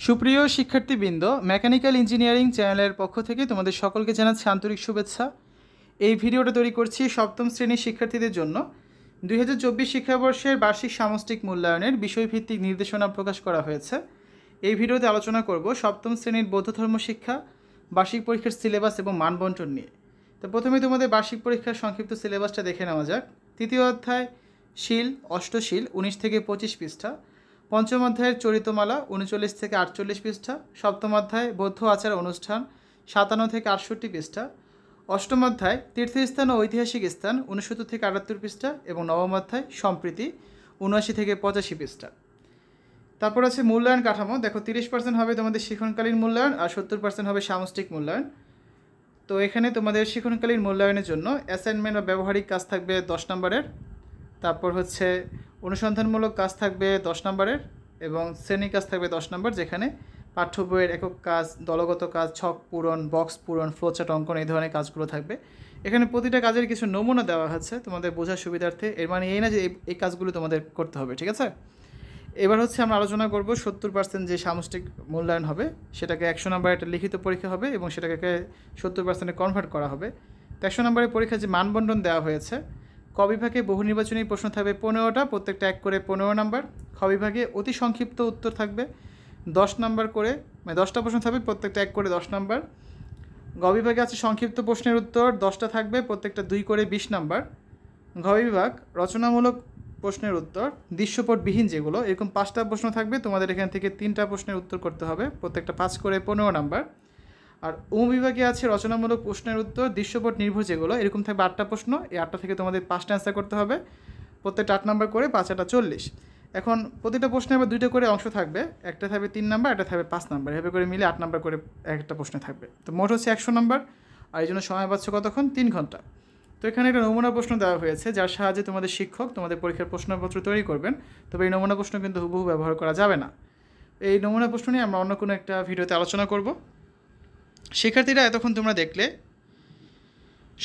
সুপ্রিয় শিক্ষার্থীবৃন্দ, mechanical engineering চ্যানেলের পক্ষ থেকে তোমাদের সকলকে জানাচ্ছি আন্তরিক শুভেচ্ছা। এই ভিডিওটা তৈরি করছি সপ্তম শ্রেণীর শিক্ষার্থীদের জন্য। 2024 শিক্ষাবর্ষের বার্ষিক সামষ্টিক মূল্যায়নের বিষয়ভিত্তিক নির্দেশনা প্রকাশ করা হয়েছে। এই ভিডিওতে আলোচনা করব সপ্তম শ্রেণীর বৌদ্ধ ধর্ম শিক্ষা বার্ষিক পরীক্ষার সিলেবাস এবং মানবন্টন নিয়ে। তো প্রথমে তোমাদের বার্ষিক পরীক্ষার সংক্ষিপ্ত সিলেবাসটা দেখে নেওয়া যাক। তৃতীয় অধ্যায় শিল, অষ্টশীল 19 থেকে 25 পৃষ্ঠা। পঞ্চম অধ্যায়ের চরিতমালা 39 থেকে 48 পৃষ্ঠা। সপ্তম অধ্যায় বৌদ্ধ আচার অনুষ্ঠান 57 থেকে 68 পৃষ্ঠা। অষ্টম অধ্যায় তীর্থস্থান ও ঐতিহাসিক স্থান 69 থেকে 78 পৃষ্ঠা এবং নবম অধ্যায় সম্প্রীতি 79 থেকে 85 পৃষ্ঠা। তারপর আছে মূল্যায়ন কাঠামো। দেখো 30% হবে তোমাদের শিক্ষণকালীন মূল্যায়ন আর 70% হবে সামষ্টিক মূল্যায়ন। তো এখানে তোমাদের শিক্ষণকালীন মূল্যায়নের জন্য অ্যাসাইনমেন্ট বা ব্যবহারিক কাজ থাকবে 10 নম্বরের। তারপর হচ্ছে অনুসন্ধানমূলক কাজ থাকবে 10 নম্বরের এবং শ্রেণী কাজ থাকবে 10 নম্বর, যেখানে পাঠ্য বইয়ের একক কাজ, দলগত কাজ, ছক পূরণ, বক্স পূরণ, ফ্লোচার্ট অঙ্কন এই ধরনের কাজগুলো থাকবে। এখানে প্রতিটা কাজের কিছু নমুনা দেওয়া আছে তোমাদের বোঝার সুবিধার্থে। এর মানে এই না যে এই কাজগুলো তোমাদের করতে হবে, ঠিক আছে? এবার হচ্ছে আমরা আলোচনা করব 70% যে সামষ্টিক মূল্যায়ন হবে সেটাকে 100 নম্বরের একটা লিখিত পরীক্ষা হবে এবং সেটাকে 70% কনভার্ট করা হবে। তো 100 নম্বরের পরীক্ষার যে মানবন্টন দেওয়া হয়েছে, ক বিভাগে বহু নির্বাচনী প্রশ্ন থাকবে 15টা, প্রত্যেকটা 1 করে 15 নম্বর। খ বিভাগে অতি সংক্ষিপ্ত উত্তর থাকবে 10 নম্বর করে, মানে 10টা প্রশ্ন থাকবে, প্রত্যেকটা 1 করে 10 নম্বর। গ বিভাগে আছে সংক্ষিপ্ত প্রশ্নের উত্তর 10টা থাকবে, প্রত্যেকটা 2 করে 20 নম্বর। ঘ বিভাগ রচনামূলক প্রশ্নের উত্তর দৃশ্যপটবিহীন যেগুলো, এরকম 5টা প্রশ্ন থাকবে, তোমাদের এখান থেকে 3টা প্রশ্নের উত্তর করতে হবে, প্রত্যেকটা 5 করে 15 নম্বর। আর বিভাগে আছে রচনামূলক প্রশ্নের উত্তর দৃশ্যপট নির্ভর যেগুলো, এরকম থাকবে 8টা প্রশ্ন। এই 8টা থেকে তোমাদের 5টা অ্যান্সার করতে হবে, প্রত্যেকটা 8 নম্বর করে, 5 8 40। এখন প্রতিটা প্রশ্নে আবার 2টা করে অংশ থাকবে, একটা থাকবে 3 নম্বর, একটা থাকবে 5 নম্বর, এভাবে করে মিলে 8 নম্বর করে একটা প্রশ্নে থাকবে। তো মোট হচ্ছে 100 নম্বর, আর এই জন্য সময় পাচ্ছ কতক্ষণ? 3 ঘন্টা। তো এখানে একটা নমুনা প্রশ্ন দেওয়া হয়েছে যার সাহায্যে তোমাদের শিক্ষক তোমাদের পরীক্ষার প্রশ্নপত্র তৈরি করবেন। তবে এই নমুনা প্রশ্ন কিন্তু হুবহু ব্যবহার করা যাবে না। এই নমুনা প্রশ্ন নিয়ে আমরা অন্য কোনো একটা ভিডিওতে আলোচনা করব। শিক্ষার্থীরা, এতক্ষণ তোমরা দেখলে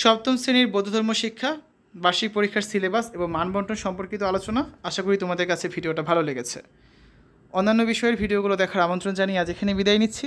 সপ্তম শ্রেণীর বৌদ্ধ ধর্ম শিক্ষা বার্ষিক পরীক্ষার সিলেবাস এবং মানবন্টন সম্পর্কিত আলোচনা। আশা করি তোমাদের কাছে ভিডিওটা ভালো লেগেছে। অন্যান্য বিষয়ের ভিডিওগুলো দেখার আমন্ত্রণ জানিয়ে আজ এখানে বিদায় নিচ্ছি।